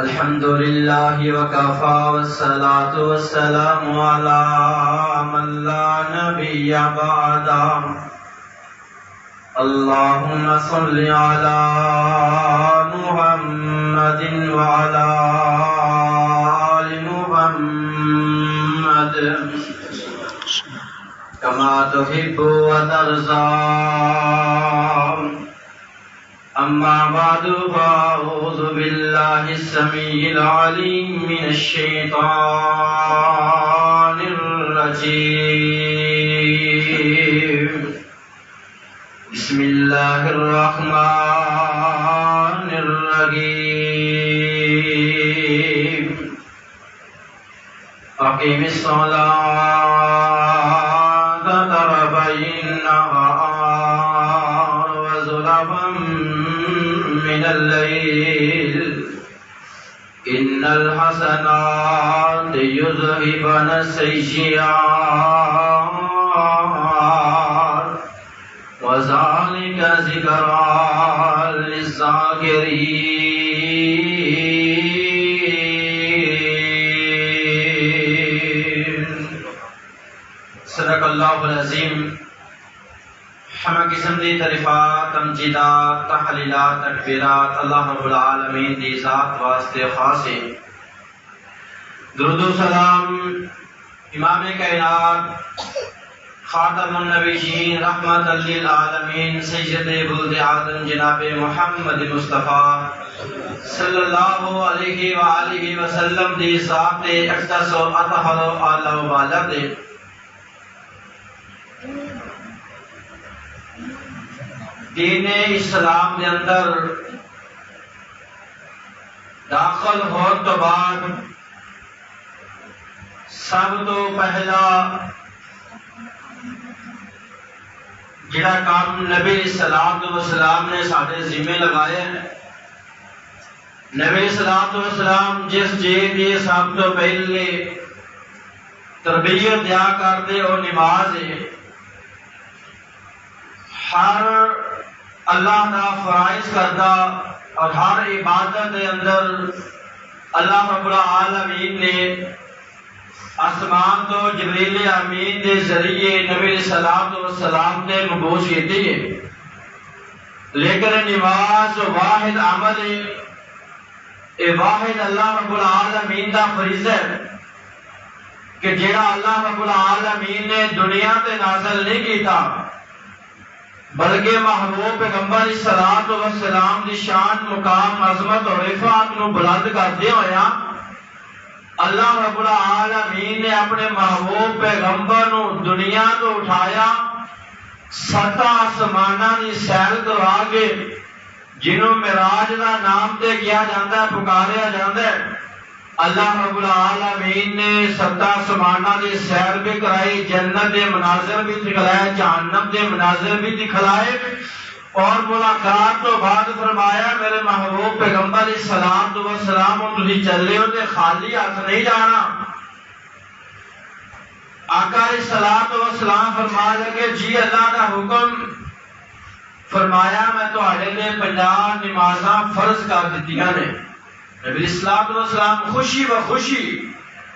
الحمد لله وكفى والصلاة والسلام على من لا نبي بعده. اللهم صل على محمد وعلى آل محمد كما تحب وترضى. أما بعد فأعوذ بالله السميع العليم من الشيطان الرجيم. بسم الله الرحمن الرحيم. أقم الصلاة طرفي النهار وزلفا من الليل إن الحسنات يذهبن السيئات وذلك ذكرى للذاكرين. صدق اللہ العظیم. ہمیں قسم دی تعریفات، تمجیدات، تحلیلات، تکبیرات اللہ رب العالمین دی ذات واسطے خاص ہے. درود و سلام امام کائنات، خاتم النبیین، رحمت للعالمین، سید ولد آدم جناب محمد مصطفیٰ صلی اللہ علیہ وآلہ وسلم دی ذات اقدس و اطہر و اعلی و بالا دے. دین اسلام کے اندر داخل ہونے تو بعد سب تو پہلا جڑا کام نبی صلی اللہ علیہ وسلم نے ساڈے ذمہ لگایا ہے، نبی صلی اللہ علیہ وسلم جس چیز کی سب تو پہلے تربیت دیا کرتے وہ نماز ہے. ہر اللہ کا فرائض کرتا اور ہر عبادت کے اندر اللہ رب العالمین نے آسمان تو جبریل امین کے ذریعے نبی صلی اللہ علیہ وسلم نے مبعوث کی ہے. لیکن نماز واحد عمل ہے، یہ واحد اللہ رب العالمین کا فریضہ ہے کہ جڑا اللہ رب العالمین نے دنیا تے نازل نہیں کیتا بلکہ محبوب پیغمبر صلاۃ و سلام دی شان، مقام، عظمت اور رفعت نو بلند کردے ہویا اللہ رب العالمین نے اپنے محبوب پیغمبر نو دنیا تو اٹھایا، سات آسماناں دی سیر کروا کے جنہوں معراج دا نام تے کیا جاتا ہے، پکاریا جاتا ہے. اللہ رب العالمین نے سات آسماناں دی سیر بھی کرائی، جنت دے مناظر بھی دکھلائے، جہنم دے مناظر بھی دکھلائے، اور ملاقات تو بعد فرمایا میرے محبوب پیغمبر صلاۃ و سلام تسی چلے ہو تے خالی ہاتھ نہیں جانا. آقا صلاۃ و سلام فرما لگے جی اللہ کا حکم. فرمایا میں تہاڈے لے 50 نمازاں فرض کر دتیاں نے. نبی صلاۃ و سلام خوشی و خوشی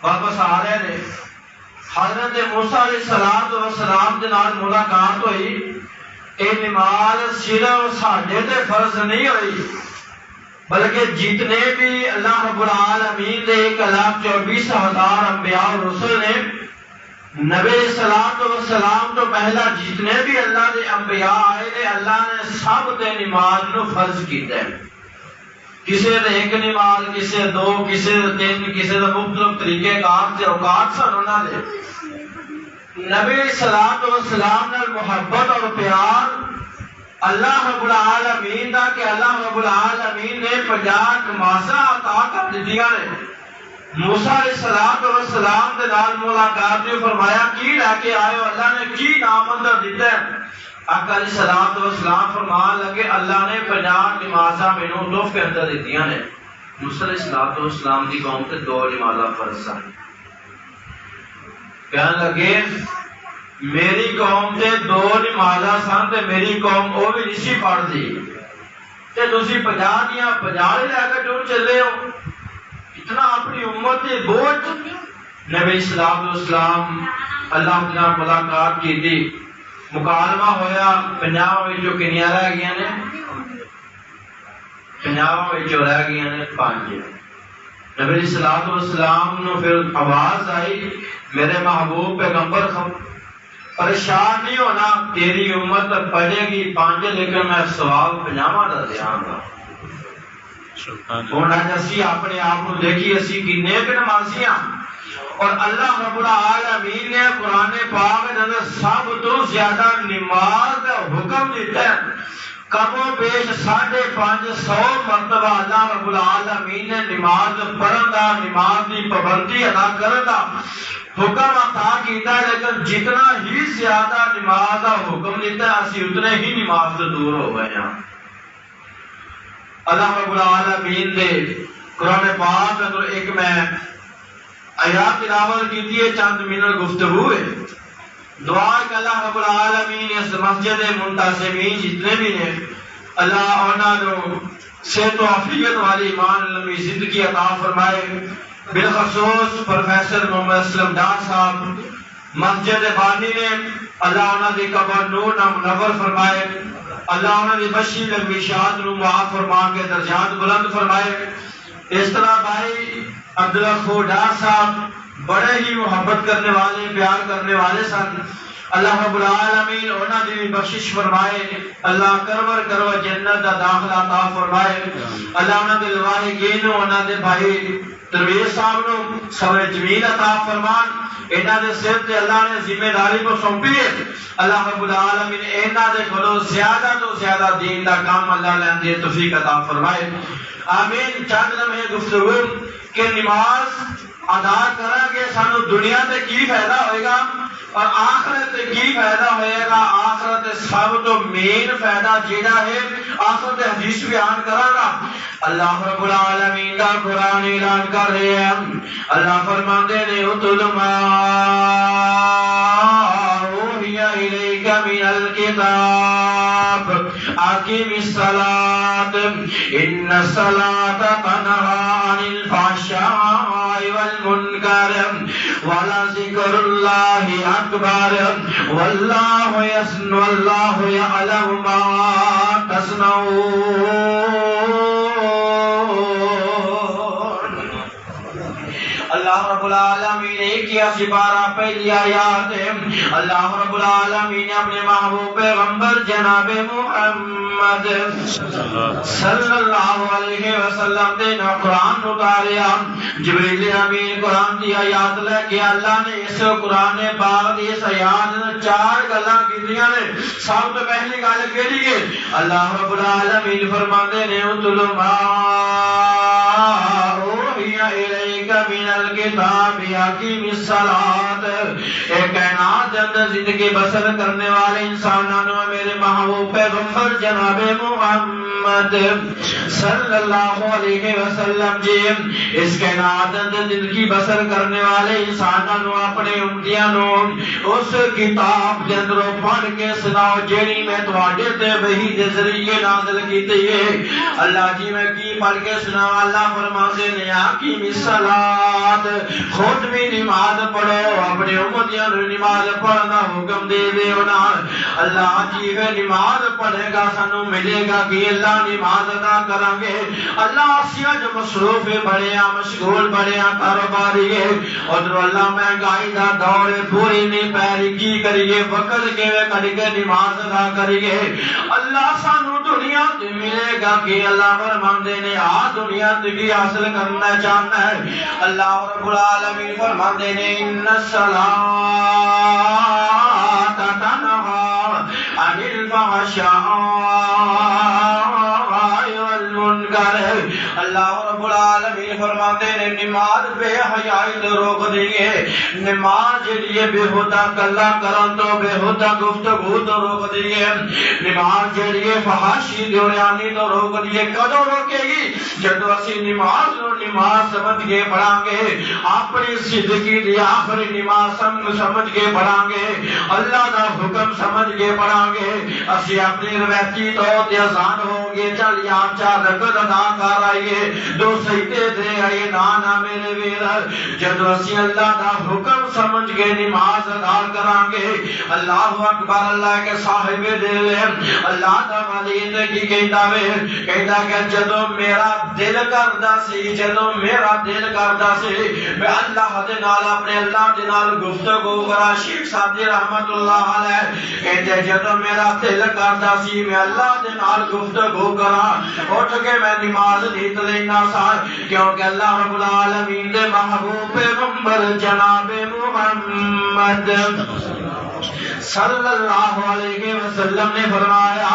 واپس آ رہے نے. حضرت موسیٰ علیہ السلام دے نال ملاقات ہوئی. اے نماز صرف ساڈے تے فرض نہیں ہوئی بلکہ جتنے بھی اللہ رب العالمین دے 1,24,000 انبیاء اور رسل نے، نبی صلاۃ و سلام تو پہلا جتنے بھی اللہ دے انبیاء آئے نے اللہ نے سب تے نماز نو فرض کیتا ہے. کسی نے ایک نماز، کسی دو، کسی تین، کسی کا مختلف طریقے کار سے اوقات سن انہوں نے. نبی صلاۃ و سلام نے محبت اور پیار اللہ رب العالمین دا کہ اللہ رب العالمین نے 50 نمازاں عطا کر دتیاں نے. موسیٰ علیہ السلام دے نال ملاقات میں فرمایا کی لے کے آئے ہو؟ اللہ نے کی نام اندر دیتا ہے؟ آقا علیہ السلام فرمان لگے اللہ نے 50 نمازاں مینوں تحفے کے اندر دتیاں نے. موسیٰ علیہ السلام دی قوم تے 2 نمازاں فرض سن. کہنے لگے میری قوم تے 2 نمازاں سن تے میری قوم وہ بھی نہیں پڑھ دی تے تسی 50 دیاں 50 لے کے ٹر چلے ہو. اتنا اپنی امت کے بوجھ نبی اسلام اللہ تعالی ملاقات کی تھی مکالمہ ہویا 50 وچوں کنیاں رہ گئی نے 50 وچوں رہ گئی نے 5 نبی اسلام نو پھر آواز آئی میرے محبوب پیغمبر پریشان نہیں ہونا تیری امت پڑھے گی 5 لیکن میں ثواب 50 دا دیاں گا ہن اسی اپنے آپ کو دیکھی اسی کی نیک نمازیاں اور اللہ رب العالمین نے قرآن پاک میں سب تو زیادہ نماز کا حکم دیتا ہے کم و بیش 550 مرتبہ اللہ رب العالمین نے نماز پڑھن دا نماز کی پابندی ادا کرن دا حکم عطا کیتا ہے لیکن جتنا ہی زیادہ نماز کا حکم دیتا ہے اسی اتنے ہی نماز سے دور ہو گئے ہیں اللہ رب العالمین نے قرآن پاک میں ایک میں آیات تلاوت کی ہے چند منٹ گفتگو ہے دعا کہ اللہ رب العالمین اس مسجد منتظمین جتنے بھی ہیں اللہ انہاں کو صحت و عافیت والی ایمان لمبی زندگی عطا فرمائے بالخصوص پروفیسر محمد اسلم ڈار صاحب مسجد بانی نے اللہ انہاں دی قبر نور منور فرمائے اللہ انہاں دی بشی لمبی شاد نو معاف فرما کے درجات بلند فرمائے اس طرح بھائی عبداللہ ڈار صاحب بڑے ہی محبت کرنے والے پیار کرنے والے سن اللہ رب العالمین انہاں دی بخشش فرمائے اللہ کرور جنت دا داخلہ عطا فرمائے اللہ انہاں دے لواحقین انہاں دے بھائی درویش صاحب نو صبر جمیل عطا فرمان انہاں دے سر تے اللہ نے ذمہ داری کو سونپی ہے اللہ رب العالمین انہاں دے کولوں زیادہ تو زیادہ دین دا کام اللہ لین دی توفیق عطا فرمائے آمین چند لمحے گفتگو کہ نماز ادا کریں گے سانو دنیا تے کی فائدہ ہوئے گا اور آخرت تے کی فائدہ ہوئے گا آخرت سب تو مین فائدہ جیڑا ہے آخرت حدیث بیان کرا گا اللہ رب العالمین کا قرآن اعلان کر رہے ہیں اللہ فرماندے نے اتل ما اوحی الیک من الکتاب اقیم الصلاۃ ان الصلاۃ تنہی عن الفحشاء والمنکر ولذکر اللہ اکبر واللہ یعلم ما تصنعون اللہ رب العالمین نے کیا سپارہ پہلی آیات ہے اللہ رب العالمین نے اپنے محبوب پیغمبر جناب محمد صلی اللہ علیہ وسلم دے قرآن اتاریا جبریل امین قرآن دی آیات لے کے اللہ نے اس قرآن پاک دی اس آیات 4 گلاں کیتیاں نے سب تو پہلی گل کیڑی ہے اللہ رب العالمین فرماندے نے اتل ما اوحی الیک من الکتاب اقیم الصلاۃ اے کائنات اندر زندگی بسر کرنے والے انسانوں میرے محبوب پیغمبر جناب محمد صلی اللہ علیہ وسلم جی اس کائنات اندر زندگی بسر کرنے والے انسانوں اپنے امتیاں نو اس کتاب دے اندر پڑھ کے سناؤ جیڑی میں تواڈے تے وحی دے ذریعے نازل کیتی ہے اللہ جی میں کی پڑھ کے سناؤ اللہ فرماتے نے اقیم الصلاۃ خود بھی نماز پڑھو اپنے امتیاں نو نماز پڑھنا حکم دے دیو نا اللہ جی میں نماز پڑھے گا سانو ملے گا کہ اللہ نماز ادا کریں گے اللہ اسیا جو مصروف بڑے ہیں مشغول بڑے ہیں کاروباری ہے ادھر اللہ مہنگائی دا دور پوری نہیں پیری کی کریے وقت کیویں کڈ کے نماز ادا کریے اللہ سانو دنیا تے ملے گا کہ اللہ فرماندے نے آ دنیا تے بھی حاصل کرنا چاہتا ہے اللہ رب العالمین فرماندے نے ان الصلاۃ تنہی عن الفحشاء والمنکر اللہ رب العالمین فرماتے ہیں نماز بے حیائی تو روک دیئے نماز جڑی بےہودہ کلا کرن تو بےہودہ گفتگو تو روک دیئے نماز جڑی فحاشی دیوریانی تو روک دیئے کدو روکے گی جب اسی نماز نو نماز سمجھ کے پڑھاں گے اپنی زندگی دی آخری نماز سمجھ کے پڑھاں گے اللہ دا حکم سمجھ کے پڑھاں گے اسی اپنی روایتی طور تے اذان ہوں گے چل یا چار رکعت ادا کر آئیے دو سجدے دے آئیے نانا میرے ویر جدو اسی اللہ دا حکم سمجھ کے نماز ادا کران گے اللہ اکبر اللہ کے صاحب دل اللہ دا ولی کی کہندا وے کہندا کہ جدو میرا دل کردا سی جدو میرا دل کردا سی میں اللہ دے نال اپنے اللہ دے نال گفتگو کرا شیخ سعدی رحمت اللہ علیہ کہتے جدو میرا دل کردا سی میں اللہ دے نال گفتگو کرا اٹھ کے میں نماز نیت لینا سا کیونکہ اللہ رب العالمین دے محبوب پیغمبر جناب محمد صلی اللہ علیہ وسلم نے فرمایا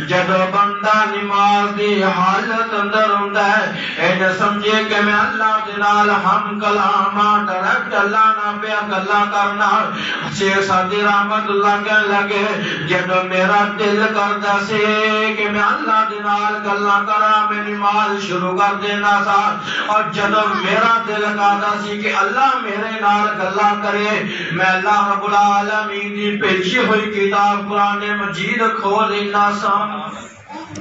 جب بندہ نماز دی حالت اندر ہوندا ہے اے سمجھے کہ میں اللہ دے نال ہم کلام ڈائریکٹ اللہ نہ پیا گلا کرنا شیخ سعدی رحمت اللہ کہنے لگے جب میرا دل کردا سی کہ میں اللہ دے نال گلا کراں میں نماز شروع کر دینا سا اور جب میرا دل کردا سی کہ اللہ میرے نال گلا کرے میں اللہ رب العالمین دی پیشی ہوئی کتاب قرآن مجید کھول لینا سا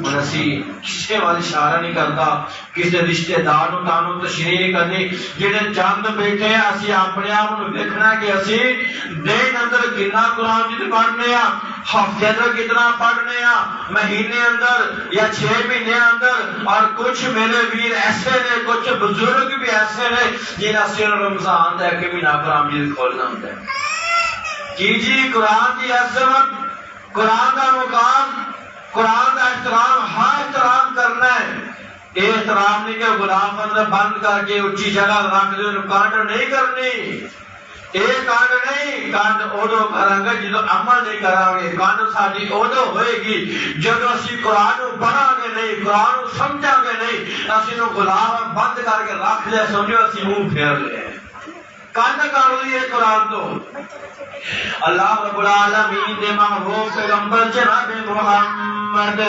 اسی کسی والی اشارہ نہیں کرتا کسی رشتہ دار نو تانوں تشریح نہیں کرنی جڑے چند بیٹھے ہیں اسی اپنے آپ نو دیکھنا کہ اسی دن اندر کتنا قرآن مجید پڑھنے ہاں ہفتے اندر کتنا پڑھنے ہاں مہینے اندر یا 6 مہینے اندر اور کچھ میرے ویر ایسے نے کچھ بزرگ بھی ایسے نے جنہاں سے رمضان دے کے مہینہ قرآن مجید کھولنا ہوتا ہے جی قرآن کی عظمت قرآن کا مقام قرآن کا احترام ہاں احترام کرنا ہے یہ احترام نہیں کہ غلام اندر بند کر کے اونچی جگہ رکھ دے کانڈ نہیں کرنی یہ کانڈ نہیں کانڈ ادو کریں گے جدو عمل نہیں کریں گے کانڈ ساری ادو ہوئے گی جدو اسی قرآن پڑھا گے نہیں قرآن سمجھا گے نہیں اسی نو غلام بند کر کے رکھ لے سمجھو اسی منہ پھیر لے کانڈ کر لیے قرآن تو اللہ رب العالمین دے محبوب پیغمبر جناب محمد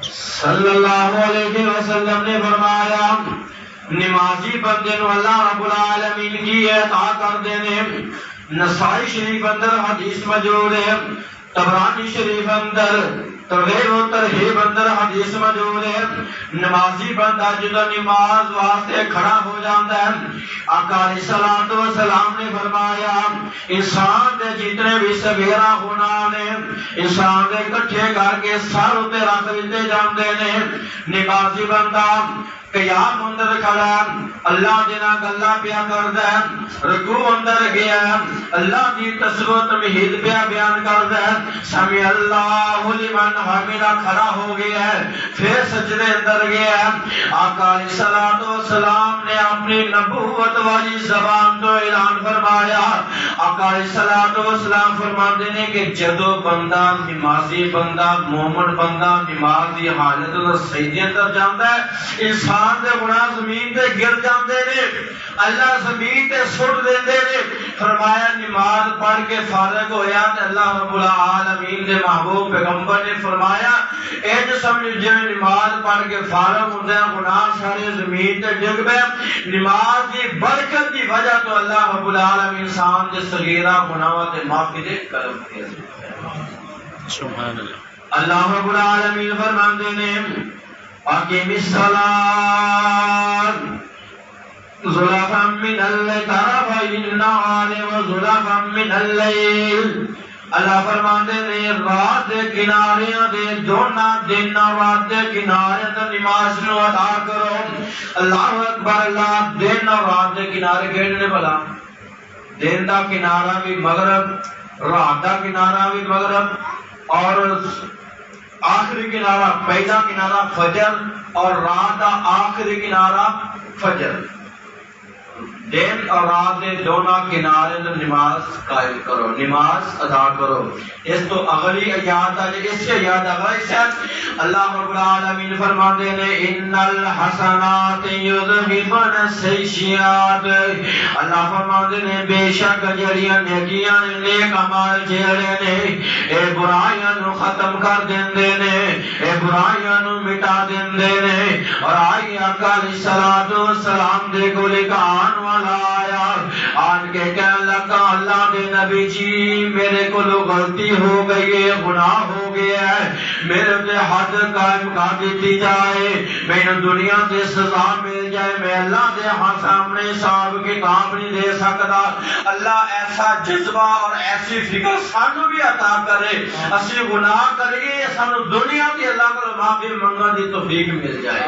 صلی اللہ علیہ وسلم نے فرمایا نمازی بندے نو اللہ رب العالمین کی عطا کر دینے نسائی شریف اندر حدیث موجود ہے طبرانی شریف اندر ترغیب و ترہیب اندر حدیث موجود ہے نمازی بندہ جدو نماز واسطے کھڑا ہو جاتا ہے آقا علیہ الصلوۃ والسلام نے فرمایا انسان دے جتنے بھی صغیرہ گناہ نے انسان دے اکٹھے کر کے سر تے رکھ دیتے جاندے نے نمازی بندہ قیام اندر کھڑا اللہ دینا گلا پیا کردا ہے رکوع اندر گیا اللہ دی تسبیح تمہید پیا بیان کردا ہے سمع اللہ لمن حمدہ کھڑا ہو گیا ہے پھر سجدے اندر گیا آقا علیہ الصلوۃ والسلام نے اپنی نبوت والی زبان تو اعلان فرمایا آقا علیہ الصلوۃ والسلام فرماتے ہیں کہ جدو بندہ نمازی بندہ مومن بندہ نماز دی حالت اندر سجدے اندر جاندا ہے انسان دے گناہ زمین تے گر جاندے نے اللہ زمین تے سٹ دیندے نے فرمایا نماز پڑھ کے فارغ ہویا تے اللہ رب العالمین دے محبوب پیغمبر نے فرمایا اے جو سمجھ جے نماز پڑھ کے فارغ ہوندے گناہ سارے زمین تے ڈگ پے نماز دی برکت دی وجہ تو اللہ رب العالمین انسان دے صغیرہ گناہاں تے معافی دے کرم دے سبحان اللہ اللہ رب العالمین فرماندے نے اقیم الصلاۃ زلفا من طرفی النہار وزلفا من اللیل اللہ فرماتے ہیں رات دے کنارے دے دونوں دن رات دے کنارے تے نماز نو ادا کرو اللہ اکبر اللہ دن اور رات دے کنارے کہڑے بلا دن دا کنارہ بھی مغرب رات دا کنارہ بھی مغرب اور آخری کنارہ پہلا کنارہ فجر اور رات کا آخری کنارہ فجر دن اور رات کے دونوں کنارے نماز قائم کرو نماز ادا کرو اس تو اگلی آیات ہے اس سے یاد اگلی سے اللہ رب العالمین فرماتے ہیں ان الحسنات یذہبن السیئات اللہ فرماتے ہیں بے شک جڑیاں نیکیاں نیک اعمال جڑے نے اے برائیاں نو ختم کر دیندے نے اے برائیاں نو مٹا دیندے نے اور آئی آقا علیہ الصلوۃ والسلام دے کول ایک آن والا آیا آن کے کہنے لگا اللہ دے نبی جی میرے کو غلطی ہو گئی ہے, گناہ ہو گیا ہے, میرے تے حد قائم کر دیتی جائے, میں دنیا تے سزا مل جائے, میں اللہ دے ہاں سامنے حساب کتاب نہیں دے سکتا. اللہ ایسا جذبہ اور ایسی فکر سانو بھی عطا کرے, اسی گناہ کریے سانو دنیا تے اللہ کو معافی منگنے دی توفیق مل جائے.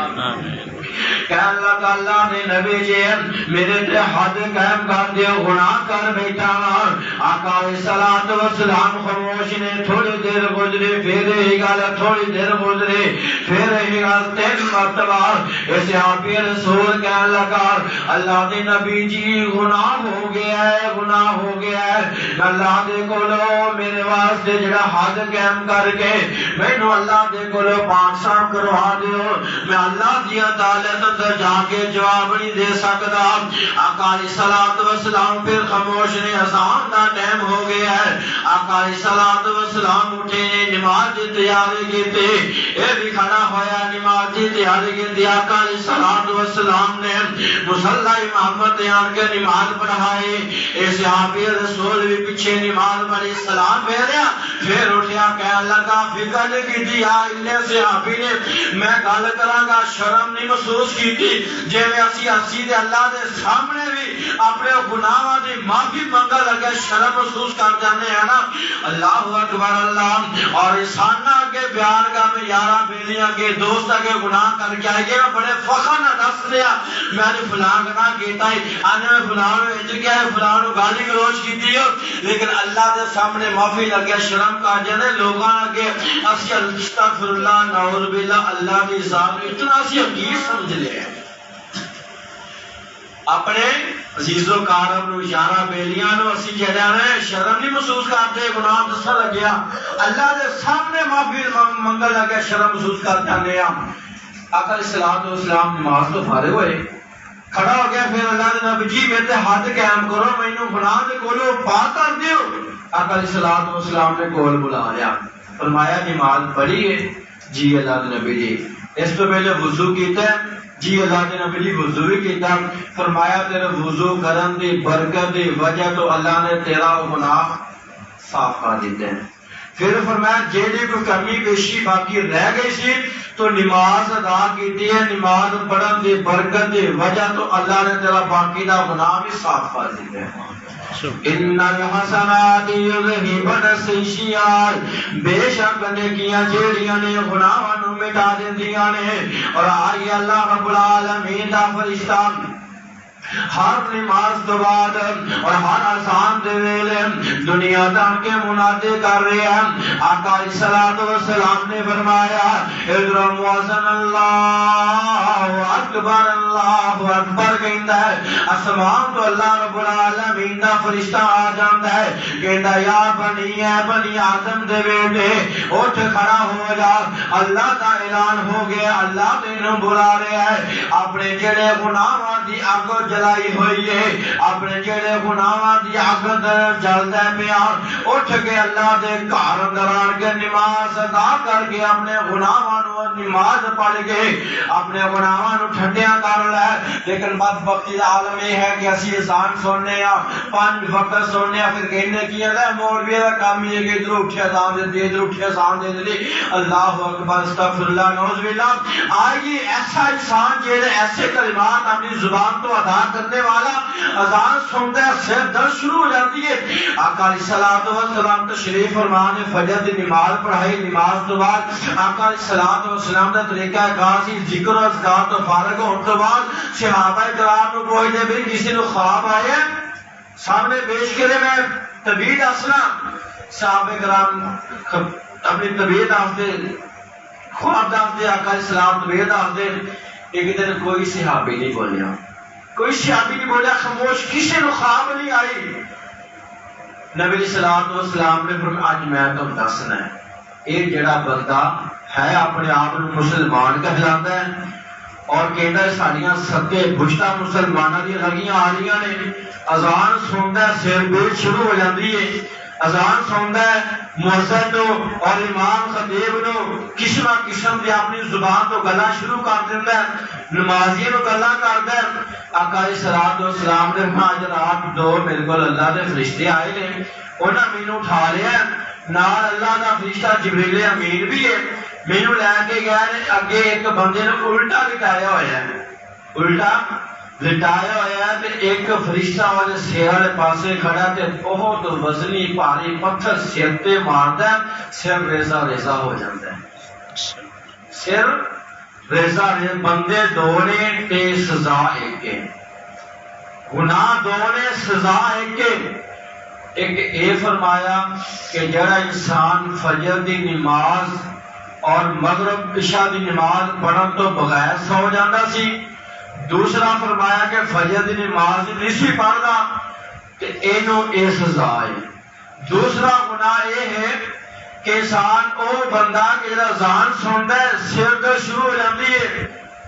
کہنے لگا اللہ نے نبی جی میرے تے حد قائم کر دیو, گناہ کر بیٹھا. آقا علیہ الصلوۃ والسلام خاموش نے, تھوڑی دیر گزری پھر یہی گل, تھوڑی دیر گزری پھر یہی گل, 3 مرتبہ اس صحابی رسول کہنے لگا اللہ دے نبی جی گناہ ہو گیا ہے, گناہ ہو گیا ہے, اللہ دے کولو میرے واسطے جڑا حد قائم کر کے مینوں اللہ دے کولو پاک صاف کروا دیو, میں اللہ دی عدالت اندر جا کے جواب نہیں دے سکتا. آقا علیہ الصلوۃ والسلام پھر خاموش نے, اذان دا ٹائم ہو گیا ہے. آقا علیہ الصلوۃ والسلام اٹھے نے, نماز دی تیاری کیتی, اے بھی کھڑا ہویا نماز دی تیاری کیتی. آقا علیہ الصلوۃ والسلام نے مصلی امامت آن کے نماز پڑھائی. اے صحابی رسول بھی پیچھے نماز پڑھی, سلام پھیریا, پھر اٹھیا کہنے لگا فکر کیتی اے صحابی نے میں گل کراں گا شرم نہیں محسوس کیتی جویں اسی دے اللہ دے سامنے بھی اپنے گناہاں دی معافی منگن لگے شرم محسوس کر جانے ہیں نا. اللہ اکبر اللہ. اور انسان اگے بیان کا میں یاراں بیلیاں کے دوست اگے گناہ کر کے آئیے بڑے فخر نہ دس لیا میں نے فلاں گناہ کیتا ہے, آنے میں فلاں وچ کیا ہے, فلاں گالی گلوچ کیتی ہے, لیکن اللہ دے سامنے معافی لگے شرم کر جانے لوگاں اگے اسی استغفر اللہ نعوذ باللہ اللہ کی ذات اتنا اسی حقیر سمجھ لے اپنے عزیز و کارم نو اشارہ بیلیاں نو اسی جڑا ہے شرم نہیں محسوس کرتے, گناہ دسن لگیا اللہ دے سامنے معافی منگن لگے شرم محسوس کر جانے ہیں. آقا علیہ الصلوۃ والسلام نماز تو فارغ ہوئے, کھڑا ہو گیا, پھر اللہ دے نبی جی میرے تے حد قائم کرو, مینوں گناہ دے کولوں پاک کر دیو. آقا علیہ الصلوۃ والسلام نے کول بلا لیا, فرمایا نماز پڑھی ہے جی اللہ دے نبی جی, اس تو پہلے وضو کیتا ہے جی اللہ دے نبی جی وضو بھی کیتا. فرمایا تیرے وضو کرن دی برکت دی وجہ تو اللہ نے تیرا گناہ صاف کر دیتے ہیں. پھر فرمایا جیڑی کوئی کمی بیشی باقی رہ گئی سی تو نماز ادا کیتی ہے, نماز پڑھن دی برکت دی وجہ تو اللہ نے تیرا باقی دا گناہ بھی صاف کر دیتے ہیں. ان الحسنات یذہبن السیئات, بے شک نیکیاں جیڑیاں نے گناہاں نو مٹا دیندیاں نے. اور آئی اللہ رب العالمین دا فرشتہ ہر نماز تو بعد اور ہر اذان دے ویلے دنیا دار کے منادے کر رہے ہیں. آقا علیہ الصلوۃ والسلام نے فرمایا ادھر مؤذن اللہ اکبر, اللہ اکبر کہندا ہے, آسمان تو اللہ رب العالمین دا فرشتہ آ جاندا ہے, کہندا یا بنی آدم دے بیٹے اٹھ کھڑا ہو جا, اللہ دا اعلان ہو گیا, اللہ تینوں بلا رہا ہے. اپنے جڑے گناہاں دی اگ جلائی ہوئی ہے, اپنے جڑے گناہاں دی اگ جلدا پیا, اٹھ کے اللہ دے گھر اندر آن کے نماز ادا کر کے اپنے گناہاں نو نماز پڑھ کے اپنے گناہاں نو ٹھنڈیاں کر لے. لیکن بدبختی دا عالم یہ ہے کہ اسی اذان سننے ہاں, 5 وقت سننے ہاں, پھر کہنے کی ہے مولوی دا کام یہ کہ ادھر اٹھے اذان دے دی, ادھر اٹھے اذان دے دی, اللہ اکبر استغفر اللہ نعوذ باللہ. آئیے ایسا انسان جیڑے ایسے کلمات اپنی زبان تو ادا کرنے والا اذان سنتا ہے سر درد شروع ہو جاتی ہے. آقا علیہ الصلوۃ والسلام تشریف فرما نے فجر دی نماز پڑھائی. نماز تو بعد آقا علیہ الصلوۃ والسلام دا طریقہ کار سی ذکر و اذکار تو فارغ ہونے تو بعد صحابہ کرام نو پوچھتے بھی کسی نو خواب آیا سامنے پیش کرے میں طبیعت اصلا. صحابہ کرام اپنی طبیعت آفتے خواب داستے, آقا علیہ السلام طبیعت آفتے. ایک دن کوئی صحابی نہیں بولیا, کوئی صحابی نہیں بولیا, خاموش, کسی نو خواب نہیں آئی. نبی علیہ الصلوۃ والسلام نے فرمایا اج میں تم دسنا ہے, یہ جڑا بندہ ہے اپنے آپ کو مسلمان کہلاتا ہے اور کہتا ہے ساڈیاں ستے بشتا مسلماناں دی لگیاں آ رہی نے, اذان سنتا ہے سر پیٹ شروع ہو جاتی ہے, اذان سنتا ہے مؤذن نو اور امام خطیب نو قسم دی اپنی زبان تو گلا شروع کر دیندا ہے, نمازی نو گلا کردا ہے, آقا علیہ الصلوۃ والسلام نے فرمایا رات دو میرے کو اللہ دے فرشتے آئے نے انہاں مینوں اٹھا لیا نال اللہ دا فرشتہ جبریل امین بھی ہے مینوں لے کے گیا نے اگے ایک بندے نے الٹا لٹایا ہوا ہے الٹا لٹایا ہوا ہے تے ایک فرشتہ والے سر والے پاسے کھڑا تے بہت وزنی بھاری پتھر سر تے ماردا ہے سر ریزہ ریزہ ہو جاندا ہے سر ریزہ ریزہ بندے دو نے تے سزا ایک ہے گناہ دو نے سزا ایک ہے ایک اے فرمایا کہ جڑا انسان فجر دی نماز اور مغرب عشاء دی نماز پڑھن تو بغیر سو جاندہ سی دوسرا فرمایا کہ فجر دی نماز نہیں سی پڑھدا کہ اینو اے سزا ہے دوسرا گناہ یہ ہے کہ انسان او بندہ کہ جڑا اذان سندا ہے سر تو شروع ہو جاندی ہے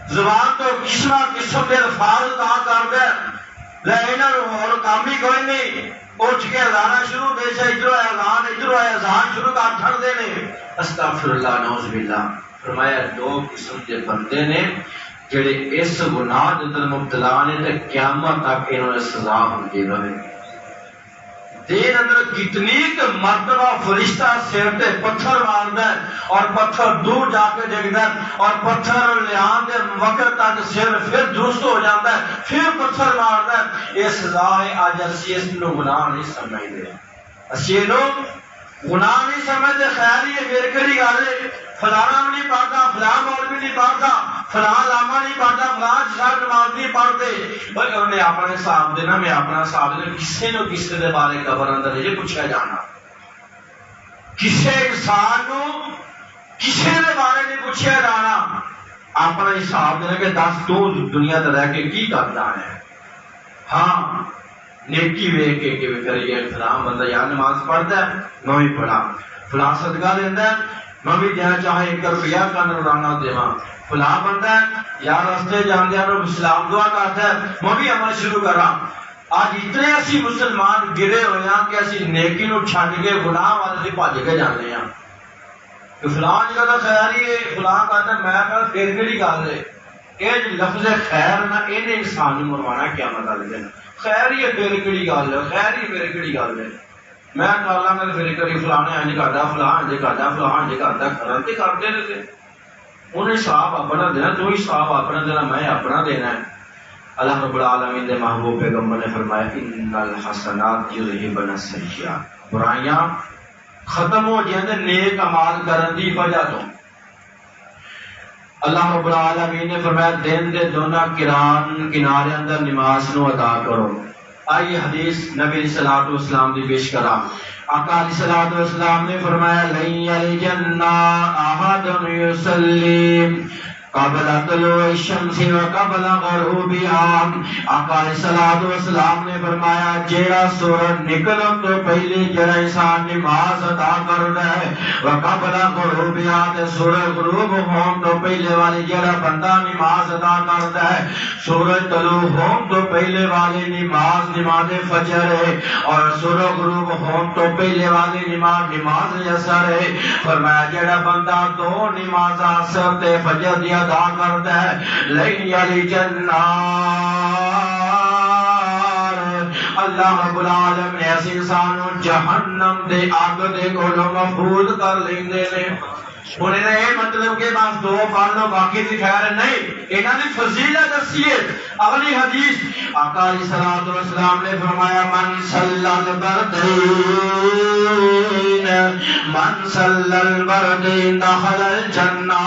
زبان تو قسم دے الفاظ ادا کردا ہے لیکن اور کام ہی کوئی نہیں اٹھ کے اذان شروع دے سے ادھر اذان شروع کر چھڑ دے نے استغفر اللہ نعوذ باللہ فرمایا دو قسم کے بندے نے جڑے اس گناہ دے اندر مبتلا نے تے قیامت تک انہوں نے سزا ہوندی رہے دین اندر کتنی کہ مرتبہ فرشتہ سر تے پتھر ماردا ہے اور پتھر دور جا کے ڈگدا ہے اور پتھر لیان دے وقت تک سر پھر درست ہو جاتا ہے پھر پتھر ماردا ہے یہ سزا ہے اج اسی اس نو گناہ نہیں سمجھدے اسی نو گناہ نہیں سمجھدے خیر یہ میرے کڑی گل ہے فلانا نہیں پڑھتا فلاں مولوی نہیں پڑھتا فلاں لاما نہیں پڑھتا فلاں شاہ نماز نہیں پڑھتے بھائی انہوں نے اپنے حساب دینا میں اپنا حساب دینا کسی نو کسی دے بارے قبر اندر یہ پوچھا جانا کسی انسان نو کسی دے بارے نہیں پوچھا جانا اپنا حساب دینا کہ دس تو دنیا تے رہ کے کی کرتا ہے ہاں نیکی ویکھ کے کہ کریے فلاں بندہ یا نماز پڑھتا ہے میں بھی پڑھا فلاں صدقہ دیندا ہے میں بھی دینا چاہے 1 روپیہ کا نورانا دیواں فلاں بندہ یا راستے جاندیاں نو اسلام دعا کرتا ہے میں بھی عمل شروع کراں آج اتنے اسی مسلمان گرے ہوئے ہیں کہ اسی نیکی نو چھڈ کے گناہ والے بھج کے جاندے ہیں کہ فلاں جگہ دا خیر ہی ہے فلاں کہتا میں کہ پھر کیڑی گل ہے یہ لفظ خیر نہ انہیں انسان نو مروانا قیامت والے دن خیر ہی ہے پھر کیڑی گل ہے خیر ہی پھر کیڑی گل ہے میں کہلا میں پھر کری فلانے انج کردا فلاں انج کردا فلاں انج کردا کرن تے کردے نے انہیں حساب اپنا دینا تو حساب اپنا دینا میں اپنا دینا ہے اللہ رب العالمین دے محبوب پیغمبر نے فرمایا ان الحسنات یذہبن السیئات برائیاں ختم ہو جاندے نیک اعمال کرن دی وجہ تو اللہ رب العالمین نے فرمایا دن دے دونوں کنارے اندر نماز نو ادا کرو آئی حدیث نبی علیہ الصلوۃ والسلام دی پیش کرا آقا علیہ الصلوۃ والسلام نے فرمایا لن یلجنا احد یصلی قبل طلوع الشمس و قبل غروبها آقا علیہ الصلوۃ والسلام نے فرمایا جیڑا سورج نکلن تو پہلے جڑا انسان نماز ادا کردا ہے و قبل غروبها تے سورج غروب ہون تو پہلے والی جڑا بندہ نماز ادا کردا ہے سورج طلوع ہون تو پہلے والی نماز فجر ہے اور سورج غروب ہون تو پہلے والی نماز عصر ہے فرمایا جڑا بندہ دو نماز عصر تے فجر دی ادا کرتا ہے لن یلجنا اللہ رب العالمین ایسے انسانوں جہنم دے آگ دے کولوں محفوظ کر لیندے نے انہیں نے یہ مطلب کہ بس دو پڑھ لو باقی دی خیر نہیں انہاں دی فضیلت دسی ہے اگلی حدیث آقا علیہ الصلوۃ والسلام نے فرمایا من صلی البردین دخل الجنہ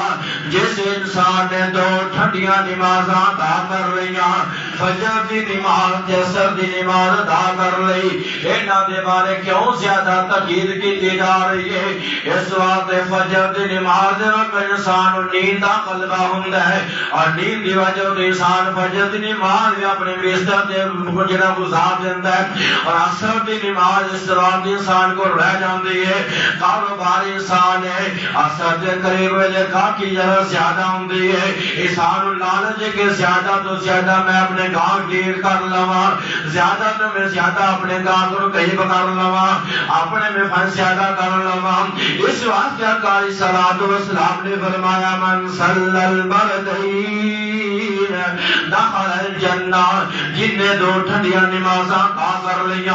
جس انسان نے دو ٹھنڈیاں نمازاں ادا کر لیاں فجر دی نماز عصر دی نماز ادا کر لی انہاں دے بارے کیوں زیادہ تاکید کی جا رہی ہے اس واسطے فجر دی نماز وقت انسان نیند دا قلبہ ہوندا ہے اور نیند دی وجہ تو انسان فجر دی نماز بھی اپنے بستر تے جڑا گزار دیندا ہے اور عصر دی نماز اس رات انسان کو رہ جاندی ہے کاروبار انسان ہے عصر دے قریب ویلے کاکی ذرا زیادہ ہوندی ہے انسان لالچ کہ زیادہ تو زیادہ میں اپنے گاہ گیر کر لواں زیادہ تو میں زیادہ اپنے گاہ کو کہیں کر لواں اپنے میں فن زیادہ کر لواں اس واسطے کا الصلوۃ والسلام نے فرمایا من صلی البردین دخل الجنہ، جن نے 2 ٹھنڈیاں نمازاں ادا کر لیا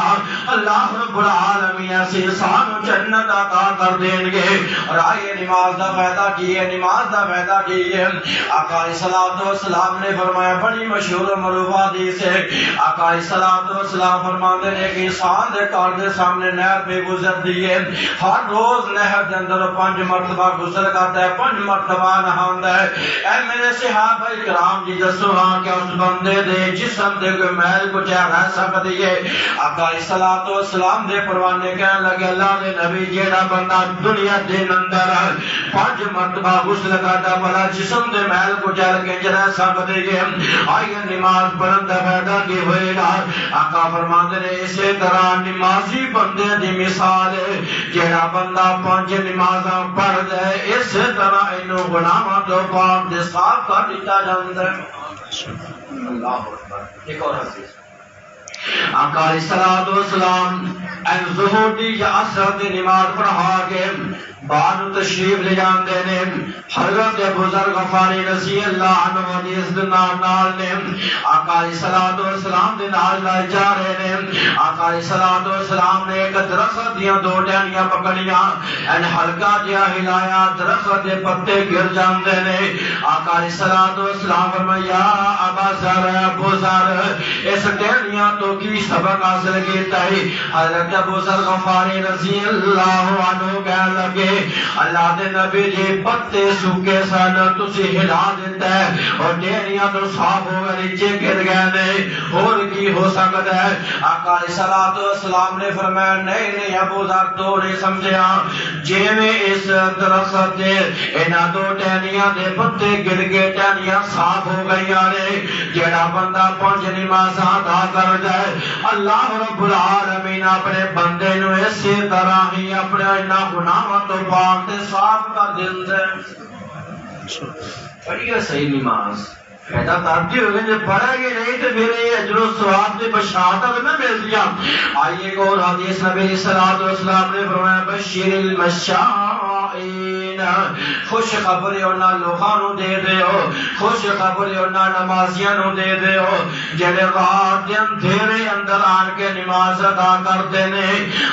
اللہ رب العالمین ایسے انسان جنت عطا کر دیں گے۔ اور آئیے نماز دا فائدہ کی ہے، نماز دا فائدہ کی ہے۔ آقا علیہ الصلوۃ والسلام نے فرمایا، بڑی مشہور و معروف حدیث ہے، آقا علیہ الصلوۃ والسلام فرماتے ہیں کہ انسان دے گھر دے سامنے نہر پہ گزرتی ہے، ہر روز نہر دے اندر 5 مرتبہ غسل کرتا ہے، 5 مرتبہ نہاندا ہے۔ اے میرے صحابہ کرام جی دسو ہاں کہ اس بندے دے جسم دے کوئی میل کچھ رہ سکتی ہے؟ آقا علیہ الصلوۃ والسلام دے پروانے کہنے لگے، اللہ دے نبی جیڑا بندہ دنیا دے اندر 5 مرتبہ غسل کرتا بلا جسم دے میل کچھ رہ سکتی ہے؟ آئیے نماز پڑھن دا فائدہ کی ہوئے گا؟ آقا فرماتے ہیں اسی طرح نمازی بندے دی مثال ہے، جیڑا بندہ 5 نمازاں پڑھ دے اس طرح انہوں گناہاں تو پاک دے صاف کر دیتا جاندا ہے۔ اللہ اکبر۔ ایک اور حدیث آقا علیہ الصلوۃ والسلام ظہر دی یا عصر دی نماز پڑھا کے بعد تشریف لے جاندے نے، حضرت بزرگ غفاری رضی اللہ عنہ حدیث دے نال نے آقا علیہ الصلوۃ والسلام دے نال لائے جا رہے نے۔ آقا علیہ الصلوۃ والسلام نے ایک درخت دیاں 2 ٹہنیاں پکڑیاں، این ہلکا جہا ہلایا، درخت دے پتے گر جاندے نے۔ آقا علیہ الصلوۃ والسلام فرمایا، یا ابا ذر، ابو ذر، اس ٹہنیاں تو کی سبق حاصل کیتا ہے؟ حضرت ابو ذر غفاری رضی اللہ عنہ کہنے لگے، اللہ دے نبی جی پتے سوکے سن، تسی ہلا دیتا ہے اور ٹہنیاں تو صاف ہو گئے، نیچے گر گئے نے، اور کی ہو سکتا ہے؟ آقا علیہ الصلوۃ والسلام نے فرمایا، نہیں نہیں ابو ذر تو نہیں سمجھیا، جویں اس درخت دے انہاں 2 ٹہنیاں دے پتے گر کے ٹہنیاں صاف ہو گئیاں نے، جڑا بندہ 5 نمازاں ادا کر جائے اللہ رب العالمین اپنے بندے نو اسی طرح ہی اپنے انہاں گناہاں تو پاک تے صاف کر دیندا ہے۔ پڑھیے صحیح نماز فائدہ تابتی ہو گئے، جب پڑھا گے نہیں تو پھر یہ اجر و ثواب سے بشارت نہ ملتی۔ آئیے ایک اور حدیث نبی علیہ الصلوۃ والسلام نے فرمایا، بشیر المشائین، خوش خبری انہاں لوگاں نو دے دیو، خوش خبری انہاں نمازیاں نو دے دیو جڑے رات دے اندھیرے اندر آن کے نماز ادا کرتے نے،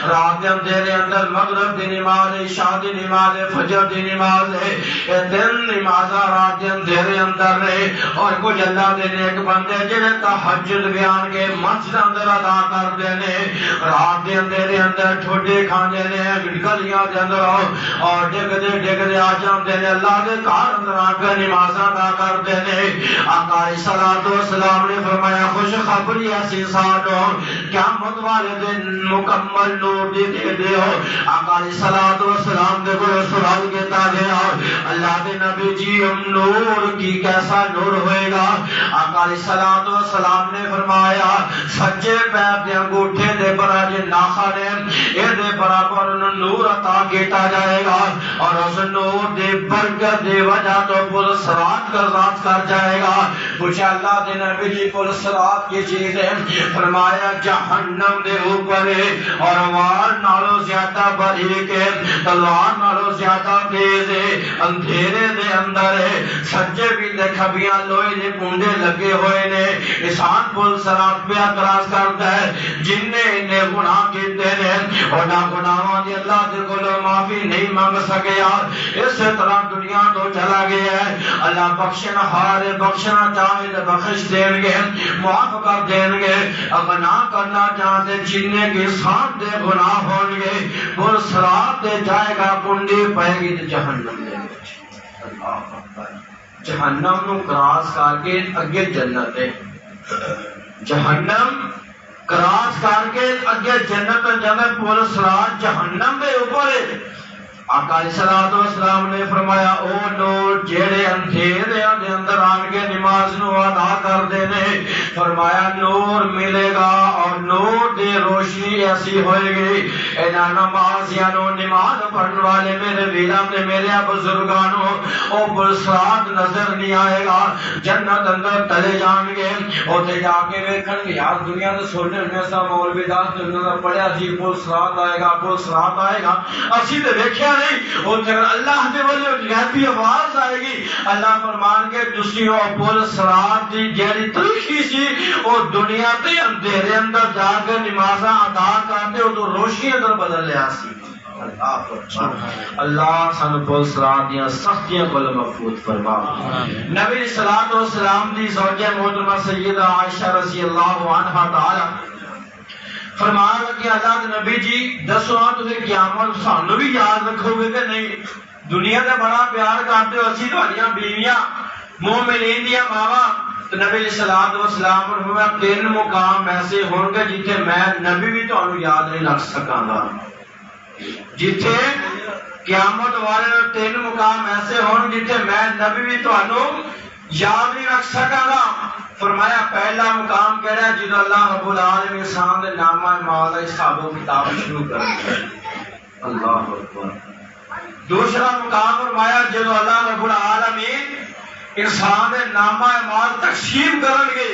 رات دے اندھیرے اندر مغرب دی نماز، عشاء دی نماز، فجر دی نماز ہے، یہ 3 نمازاں رات دے اندھیرے اندر نے۔ اور کچھ اللہ دے نیک بندے جڑے تہجد بیان کے مسجد اندر ادا کرتے نے، رات دے اندھیرے اندر ٹھوڈے کھاندے نے، گلیاں دے اندر اور ڈگدے آ جاندے نے، اللہ دے گھر اندر آ کے نمازاں ادا کرتے نے۔ آقا علیہ الصلوۃ والسلام نے فرمایا، خوش خبری ایسی سانو قیامت والے دن مکمل نور دی دے دیو۔ آقا علیہ الصلوۃ والسلام دے کول سوال کیتا گیا، اللہ دے نبی جی ہم نور کی کیسا نور ہوئے گا؟ آقا علیہ الصلوۃ والسلام نے فرمایا، سجے پیر دے انگوٹھے دے برابر ناخن اے دے برابر نور عطا کیتا جائے گا، اور اس نور دے برکت دے وجہ تو پل صراط کا ذات کر جائے گا۔ پوچھا اللہ دے نبی جی پل صراط کی چیز ہے؟ فرمایا جہنم دے اوپر ہے، اور وار نالو زیادہ باریک ہے، تلوار نالو زیادہ تیز ہے، اندھیرے دے اندر ہے، سجے بھی تے کھبیاں لوہے دے کنڈے لگے ہوئے نے، انسان پل صراط پہ کراس کرتا ہے، جن نے انہیں گناہ کیتے نے اور نہ گناہاں دی اللہ دے کولوں معافی نہیں مانگ سکیا، اس طرح دنیا تو چلا گیا ہے۔ اللہ بخشنا ہار بخشنا چاہے تو بخش دیں گے، معاف کر دیں گے، اگر نہ کرنا چاہتے جننے کے ساتھ دے گناہ ہوں گے، وہ صراط دے جائے گا، کنڈی پائے گی تو جہنم دے گا۔ جہنم نو کراس کر کے اگے جنت ہے، جہنم کراس کر کے اگے جنت جنت پور صراط جہنم دے اوپر ہے۔ آقا علیہ الصلوۃ والسلام نے فرمایا، او لوگ جڑے اندھیرے دے اندر آن کے نماز نو ادا کردے نے، فرمایا نور ملے گا اور نور دے روشنی ایسی ہوئے گی اینا نمازیانوں نماز پڑھنے والے میرے ویران نے میرے بزرگانوں او برسات نظر نہیں آئے گا جنت اندر تلے جان گے اوتے جا کے ویکھن گے یار دنیا دے سونے ہونے سا مولوی داس دنیا پڑھیا جی برسات آئے گا برسات آئے گا اسی تے ویکھیا نہیں اوتے اللہ دے وجہ غیبی آواز آئے گی اللہ فرمان کے تسی او برسات دی جیڑی تلخی سی او دنیا تے اندھیرے اندر جا کے نمازاں ادا کرتے او تو روشنی اندر بدل لیا سی اللہ سانو برسات دیاں سختیاں کو محفوظ فرما نبی صلی اللہ علیہ وسلم دی زوجہ محترمہ سیدہ عائشہ رضی اللہ عنہا تعالی فرمان کہ اللہ کے نبی جی دسو تسی قیامت سانو بھی یاد رکھو گے کہ نہیں دنیا تے بڑا پیار کرتے ہو اسی تہاڈیاں بیویاں مومنین دیاں ماواں تو نبی علیہ الصلوۃ والسلام پر فرمایا 3 مقام ایسے ہون گے جتھے میں نبی بھی تانوں یاد نہیں رکھ سکاں گا جتھے قیامت والے 3 مقام ایسے ہون جتھے میں نبی بھی تانوں یاد نہیں رکھ سکاں گا فرمایا پہلا مقام کہہ رہا ہے جدو اللہ رب العالمین انسان دے نامہ اعمال دا حساب و کتاب شروع کر دے اللہ اکبر دوسرا مقام فرمایا جدو اللہ رب العالمین انسان دے نامہ اعمال تقسیم کرن گے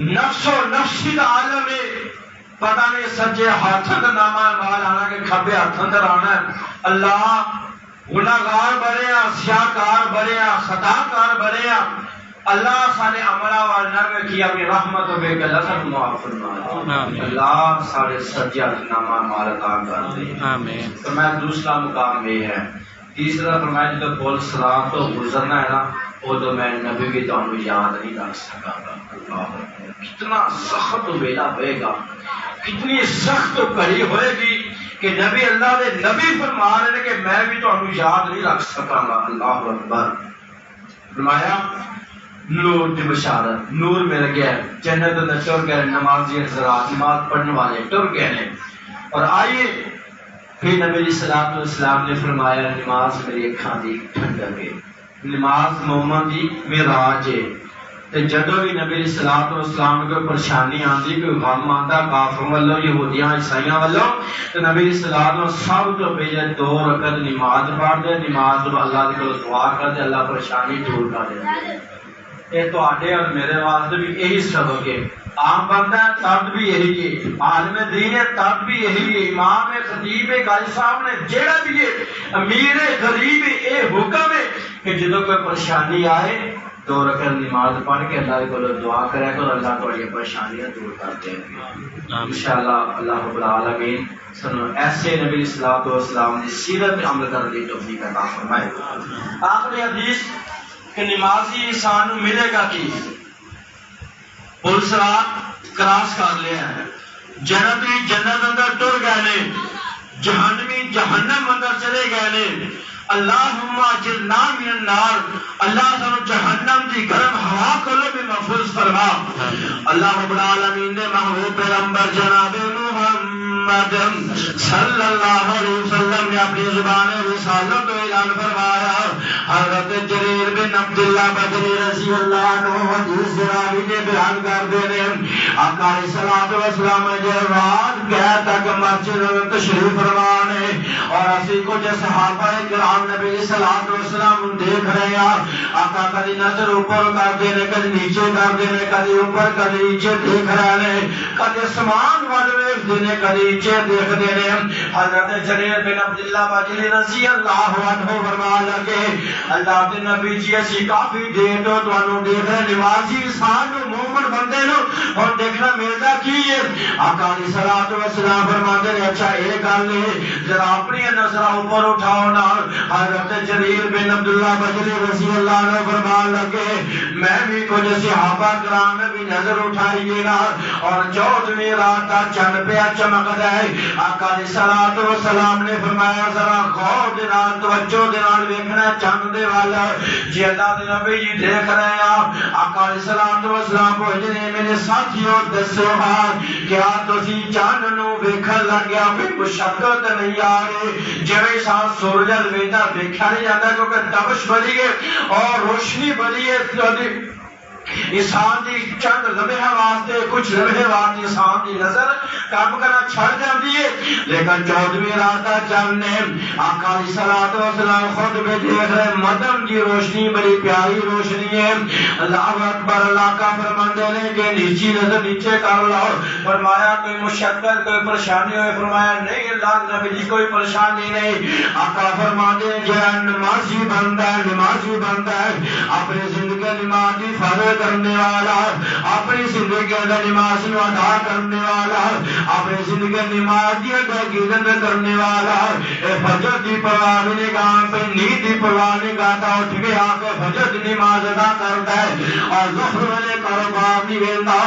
نفس و نفسی دا عالم ہے پتہ نہیں سجے ہاتھ دا نامہ اعمال آنا کہ کھبے ہاتھ اندر آنا ہے اللہ گناہگار بنے ہیں سیاہکار بنے ہیں خطاکار بنے ہیں اللہ سارے عملہ والنا میں کیا اپنی رحمت و بے کہ اللہ سارے معاف فرما اللہ سارے سجے نامہ اعمال عطا کر دے تو میں دوسرا مقام یہ ہے تیسرا فرمایا جب بول سلام تو گزرنا ہے نا وہ تو میں نبی بھی تو انہوں یاد نہیں رکھ سکا گا کتنا سخت ویلا ہوئے گا کتنی سخت کڑی ہوئے گی کہ نبی اللہ دے نبی فرما رہے کہ میں بھی تو انہوں یاد نہیں رکھ سکا گا اللہ اکبر فرمایا نور دی بشارت نور مل گیا جنت اندر ٹر گئے نمازی حضرات نماز پڑھنے والے ٹر گئے اور آئیے پھر نبی علیہ الصلوۃ والسلام نے فرمایا نماز میری اکھاں دی ٹھنڈک ہے نماز مومن دی معراج ہے تے جدوں بھی نبی علیہ الصلوۃ والسلام کو پریشانی آندی کوئی غم آندا کافر والوں یہودیاں عیسائیاں والوں تے نبی علیہ الصلوۃ والسلام سب تو پہلے 2 رکعت نماز پڑھ دے نماز تو اللہ دے کول دعا کر دے اللہ پریشانی دور کر دے یہ تو آڈے اور میرے واسطے بھی یہی سبق ہے عام بندہ ہے تب بھی یہی ہے عالم دین ہے تب بھی یہی ہے امام خطیب قاضی صاحب نے جیڑا بھی ہے امیر غریب اے حکم ہے کہ جدوں کوئی پریشانی آئے 2 رکعت نماز پڑھ کے اللہ کو دعا کرے تو اللہ تمہاری پریشانیاں دور کر دے گا انشاءاللہ اللہ رب العالمین سنو ایسے نبی علیہ الصلوۃ والسلام کی سیرت عمل کرنے کی توفیق عطا فرمائے آخری حدیث کہ نمازی انسان ملے گا کی پلسرات کراس کر لیا ہے جنتی جنت اندر ٹر گئے نے جہنمی جہنم اندر چلے گئے نے اللہم اجرنا من النار اللہ سانو جہنم دی گرم ہوا کولو بھی محفوظ فرما اللہ رب العالمین نے محبوب پیغمبر جناب محمد صلی اللہ علیہ وسلم نے اپنی زبان رسالت و اعلان فرمایا حضرت جریر بن عبداللہ بجری رضی اللہ عنہ حدیث راوی نے بیان کر دینے آقا علیہ الصلوۃ والسلام نے رات گیا تک مسجد میں تشریف فرمانے اور اسی کو جو صحابہ کرام نبی علیہ الصلوۃ والسلام دیکھ رہے ہیں آقا کبھی نظر اوپر کر دینے کبھی نیچے کر دینے کبھی اوپر کبھی نیچے دیکھ رہے ہیں کبھی اسمان والے دینے کبھی نیچے دیکھ دینے حضرت جریر بن عبداللہ بجلی رضی اللہ عنہ فرمان لگے اللہ کے نبی جی اسی کافی دیر تو تانوں دیکھ رہے نمازی انسان نو مومن بندے نو اور دیکھنا ملتا کی ہے آقا علیہ الصلوۃ والسلام فرماتے ہیں اچھا ایک گل ہے ذرا اپنی نظر اوپر اٹھاؤ نا حضرت جریر بن عبداللہ بجلی رضی اللہ عنہ فرمان لگے میں بھی کچھ صحابہ کرام میں بھی نظر اٹھائیے گا اور چودھویں رات کا چند پہ چمکتا ہے آقا علیہ الصلوۃ والسلام نے فرمایا ذرا غور دے نال توجہ دے نال ویکھنا چند دے والا جی اللہ دے نبی جی دیکھ رہے ہیں آقا علیہ الصلوۃ والسلام پوچھنے میرے ساتھیوں دسو کیا تسی چند نو ویکھن لگیا کوئی مشقت نہیں آ رہی جویں ساتھ سورج ویدا دیکھا نہیں جاتا کیونکہ تابش بڑی ہے اور روشنی بڑی ہے انسان دی چند لمحے واسطے کچھ لمحے واسطے انسان دی نظر کام کرنا چھڑ جاتی ہے، لیکن 14ویں رات کا چند نے آقا علیہ الصلوۃ والسلام خود میں دیکھ رہے مدم کی روشنی بڑی پیاری روشنی ہے۔ اللہ اکبر، اللہ کا فرماندے نے کہ نیچی نظر نیچے کر لو، فرمایا کوئی مشقت کوئی پریشانی ہوئے، فرمایا نہیں اللہ نبی جی کوئی پریشانی نہیں۔ آقا فرماندے جہاں نمازی بندہ ہے، نمازی بندہ ہے، اپنی زندگی نماز کی فرض کرنے والا، اپنی زندگی اندر نماز نو ادا کرنے والا، اپنی زندگی نماز کی ادائیگی کرنے والا، اے فجر دی پرواہ نہیں کرتا، نیند دی پرواہ نہیں کرتا، اٹھ کے آ کے فجر دی نماز ادا کرتا ہے اور ظہر ویلے کاروبار نہیں ویلتا،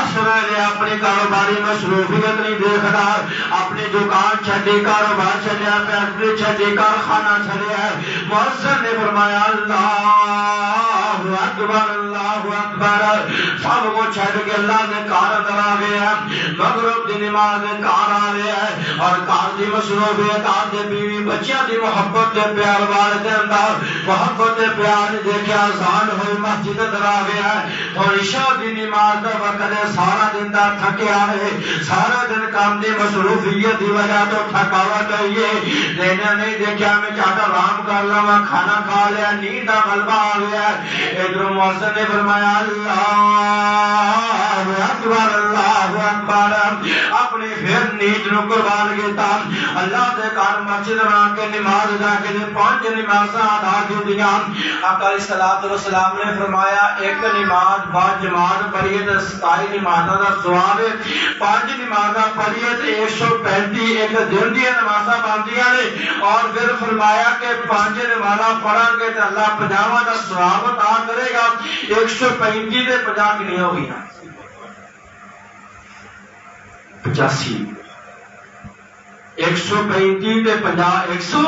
عصر ویلے اپنی کاروباری مصروفیت نہیں دیکھتا، اپنی دکان چھڈی کاروبار چھڈیا، فیکٹری چھڈی کارخانہ چھڈیا۔ مؤذن نے فرمایا اللہ اکبر اللہ اکبر، سب کو چھڈ کے اللہ نے کار اندر آ گیا، مغرب دی نماز کار آ رہا ہے اور کار دی مصروفیت، کار دے بیوی بچیاں دی محبت دے پیار والے دے اندر محبت دے پیار دیکھا اذان ہوئی مسجد اندر آ گیا ہے اور عشاء دی نماز دا وقت ہے، سارا دن دا تھکیا ہے، سارا دن کام دی مصروفیت دی وجہ تو تھکاوٹ ہوئی ہے، دینا نہیں دیکھا میں چاہتا آرام کر لوں، کھانا کھا لیا، نیند دا غلبہ آ گیا ہے۔ ادھر مؤذن نے فرمایا اللہ اکبر اللہ اکبر، اپنی پھر نیند نو قربان کیتا، اللہ دے گھر مسجد بنا کے نماز ادا کے 5 نمازاں ادا کیتیاں۔ آقا علیہ الصلوۃ والسلام نے فرمایا ایک نماز با جماعت پڑھیے تے 27 نمازاں دا ثواب ہے، 5 نمازاں پڑھیے تے 135 ایک دن دی نمازاں بندیاں نے، اور پھر فرمایا کہ 5 نمازاں پڑھیں گے تے اللہ 50 دا ثواب عطا کرے گا۔ 135 تے 50 کنی ہو گئی 85، 135 تے 50،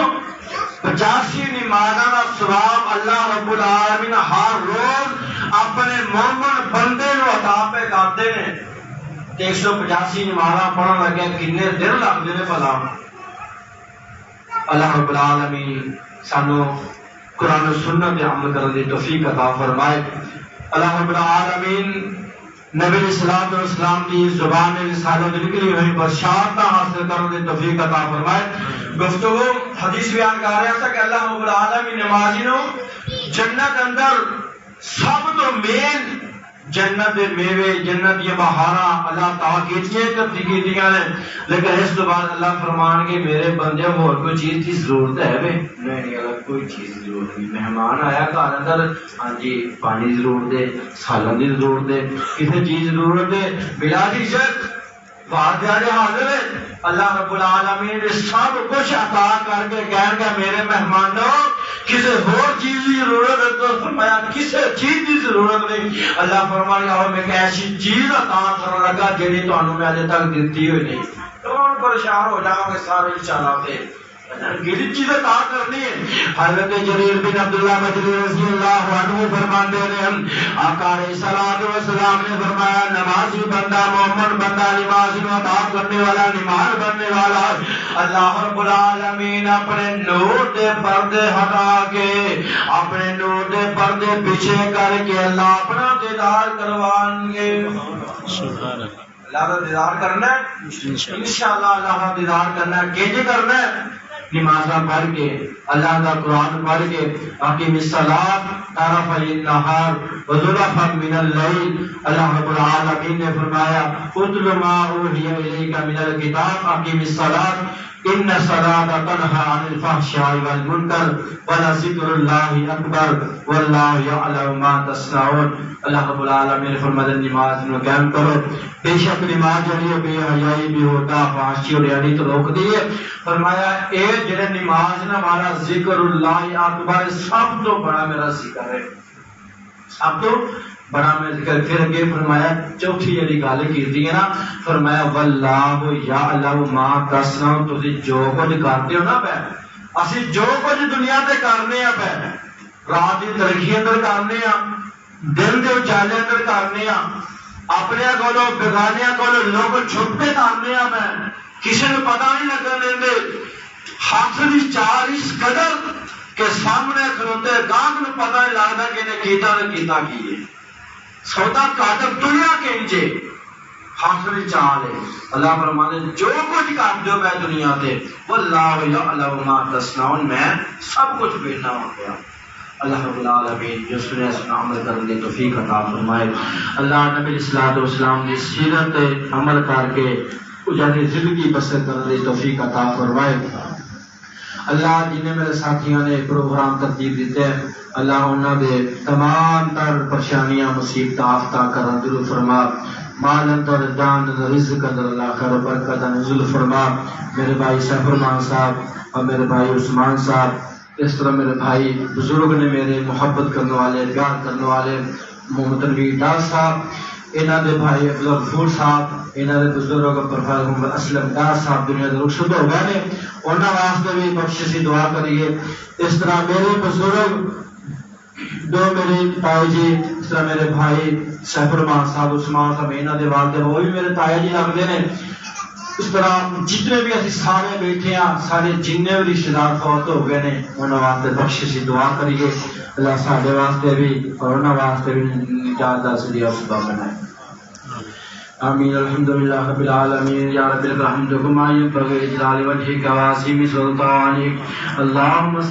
185 نمازاں دا ثواب اللہ رب العالمین ہر روز اپنے مومن بندے نو عطا پہ کرتے ہیں۔ 185 نمازاں پڑھن لگے کنے دن لگتے ہیں بھلا؟ اللہ رب العالمین سانو قرآن و سنت پہ عمل کرنے کی توفیق عطا فرمائے۔ اللہ رب العالمین نبی علیہ الصلوۃ والسلام کی زبان رسالت نکلی ہوئی بشارت حاصل کرنے کی توفیق عطا فرمائے۔ گفتگو حدیث بیان کر رہا تھا کہ اللہ رب العالمین نمازی نو جنت اندر سب تو مین جنت دے میوے، جنت دی بہاراں اللہ تعالیٰ کیتیاں نے، لیکن اس کے بعد اللہ فرمان کے میرے بندے اور کوئی چیز کی ضرورت ہے بے؟ نہیں، اگر کوئی چیز کی ضرورت نہیں۔ مہمان آیا گھر اندر، ہاں جی پانی ضرورت ہے، سالن کی ضرورت ہے، کسی چیز ضرورت ہے، بلا جھجک بات جارے حاضر ہے۔ اللہ رب العالمین نے سب کچھ عطا کر کے کہہ گیا میرے مہمانوں کسی اور چیز کی ضرورت ہے؟ تو فرمایا کسی چیز کی ضرورت نہیں۔ اللہ فرمایا اور میں ایسی چیز عطا کرنے لگا جنہیں تمہیں میں اجے تک دیتی ہوئی نہیں۔ کون پریشان ہو جاؤ گے سارے انشاءاللہ سے گلی چیزیں عطا کرنی ہے۔ حضرت جریر بن عبداللہ بجلی رضی اللہ عنہ فرماتے ہیں آقا علیہ الصلوۃ والسلام نے فرمایا نمازی بندہ مومن بندہ نماز میں عطا کرنے والا نماز بننے والا اللہ رب العالمین اپنے نور دے پردے ہٹا کے اپنے نور دے پردے پیچھے کر کے اللہ اپنا دیدار کروائیں گے۔ سبحان اللہ کا دیدار کرنا ہے انشاءاللہ، اللہ کا دیدار کرنا ہے، کیسے کرنا ہے؟ نمازاں پڑھ کے، اللہ کا قرآن پڑھ کے، اقیم الصلاۃ طرفی النہار وزلفا من اللیل۔ اللہ رب العالمین نے فرمایا اتل ما اوحی الیک من الکتاب اقیم الصلاۃ ان الصلاۃ تنہی عن الفحشاء والمنکر ولذکر اللہ اکبر واللہ یعلم ما تصنعون۔ اللہ رب العالمین نے فرمایا نماز نو قائم کرو، بے شک نماز جڑی بے حیائی بھی ہوتا فحاشی اور یعنی تو روک دی ہے۔ فرمایا اے جڑے نماز نہ ہمارا ذکر اللہ اکبر سب تو بڑا میرا ذکر ہے، سب تو بڑا میں ذکر۔ پھر اگے فرمایا چوتھی جڑی گل کیتی ہے نا، فرمایا واللہ یعلم ما تصنعون، تسی جو کچھ کرتے ہو نا پہ اسی جو کچھ دنیا تے کرنے ہیں پہ رات دی ترقی اندر کرنے ہیں، دن دے اجالے اندر کرنے ہیں، اپنے کولو بیگانیاں کولو لوگ چھپے کرنے ہیں پہ، کسی نے پتہ نہیں لگن دے، ہاتھ دی چار اس قدر کہ سامنے کھلوتے گاہک نو پتہ نہیں لگتا کہ نے کیتا نے کیتا کی ہے۔ سودا کاتب دنیا کے انجے حاصل چال ہے. اللہ فرمانے جو کچھ کر دو میں دنیا تے واللہ یعلم ما تصنعون، میں سب کچھ بینا ہو گیا. اللہ رب العالمین جو سنے سنا عمل کرنے کی توفیق عطا فرمائے. اللہ نبی صلی اللہ علیہ وسلم کی سیرت عمل کر کے اجالی زندگی بسر کرنے کی توفیق عطا فرمائے. اللہ جنہیں میرے ساتھیوں نے پروگرام ترتیب دیتے ہیں اللہ انہوں نے تمام تر پریشانیاں مصیبت آفتہ کرن دل فرما. مال اندر دان رزق اندر اللہ خیر و برکت نزول فرما. میرے بھائی سفر مان صاحب اور میرے بھائی عثمان صاحب، اس طرح میرے بھائی بزرگ نے میرے محبت کرنے والے پیار کرنے والے محمد تنویر ڈار صاحب، انہوں دے بھائی افضل غفور صاحب، انہوں دے بزرگ پروفیسر محمد اسلم ڈار صاحب دنیا دے رخصت ہو گئے نے، انہوں واسطے بھی بخشش کی دعا کریے. اس طرح میرے بزرگ دو میرے تائی جی، اس طرح میرے بھائی سیف الرحمان صاحب عثمان صاحب انہوں دے والد وہ بھی میرے تایا جی لگتے ہیں. اس طرح جتنے بھی اسی سارے بیٹھے ہیں سارے جننے بھی رشتے دار فوت ہو گئے ہیں انہوں واسطے بخشش کی دعا کریے. اللہ سارے واسطے بھی اور انہوں واسطے بھی نجات دا ذریعہ سبب بنائے. آمین. الحمدللہ رب العالمین. یا رب الحمد کما ینبغی لجلال وجہک وعظیم سلطانک. اللہم